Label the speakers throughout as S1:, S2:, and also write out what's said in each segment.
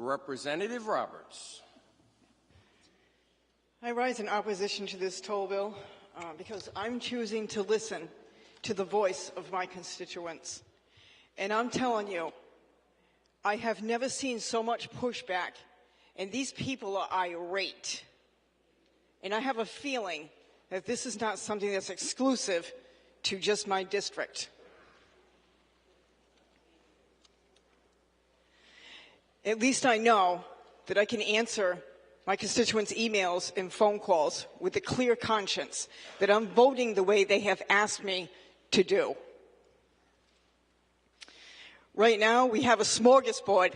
S1: Representative Roberts.
S2: I rise in opposition to this toll bill because I'm choosing to listen to the voice of my constituents. And I'm telling you, I have never seen so much pushback, and these people are irate. And I have a feeling that this is not something that's exclusive to just my district. At least I know that I can answer my constituents' emails and phone calls with a clear conscience that I'm voting the way they have asked me to do. Right now, we have a smorgasbord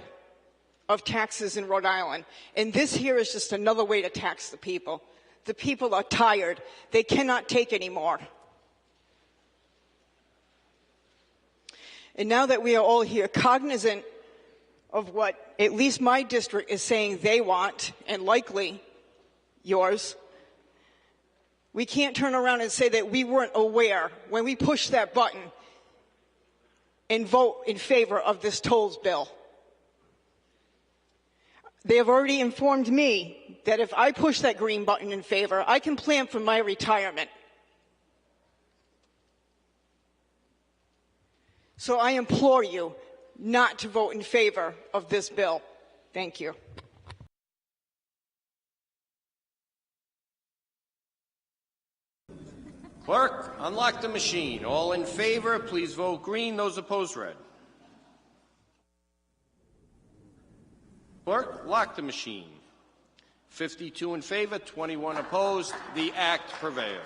S2: of taxes in Rhode Island, and this here is just another way to tax the people. The people are tired. They cannot take anymore. And now that we are all here cognizant of what at least my district is saying they want, and likely yours, we can't turn around and say that we weren't aware when we pushed that button and vote in favor of this tolls bill. They have already informed me that if I push that green button in favor, I can plan for my retirement. So I implore you not to vote in favor of this bill. Thank you.
S1: Clerk, unlock the machine. All in favor, please vote green. Those opposed, red. Clerk, lock the machine. 52 in favor, 21 opposed. The act prevails.